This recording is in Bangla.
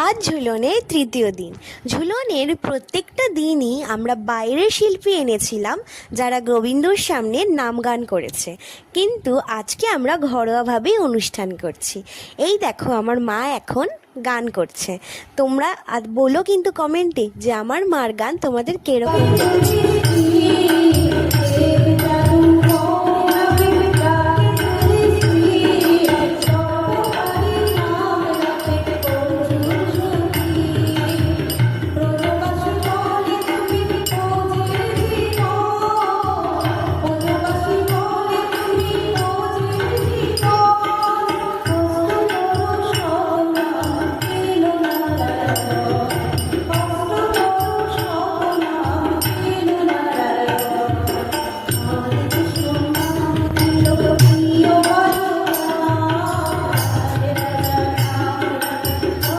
আজ ঝুলনের তৃতীয় দিন। ঝুলনের প্রত্যেকটা দিনই আমরা বাইরের শিল্পী এনেছিলাম যারা গোবিন্দর সামনে নাম গান করেছে, কিন্তু আজকে আমরা ঘরোয়াভাবেই অনুষ্ঠান করছি। এই দেখো আমার মা এখন গান করছে। তোমরা বলো কিন্তু কমেন্টে যে আমার মার গান তোমাদের কিরকম লেগেছে।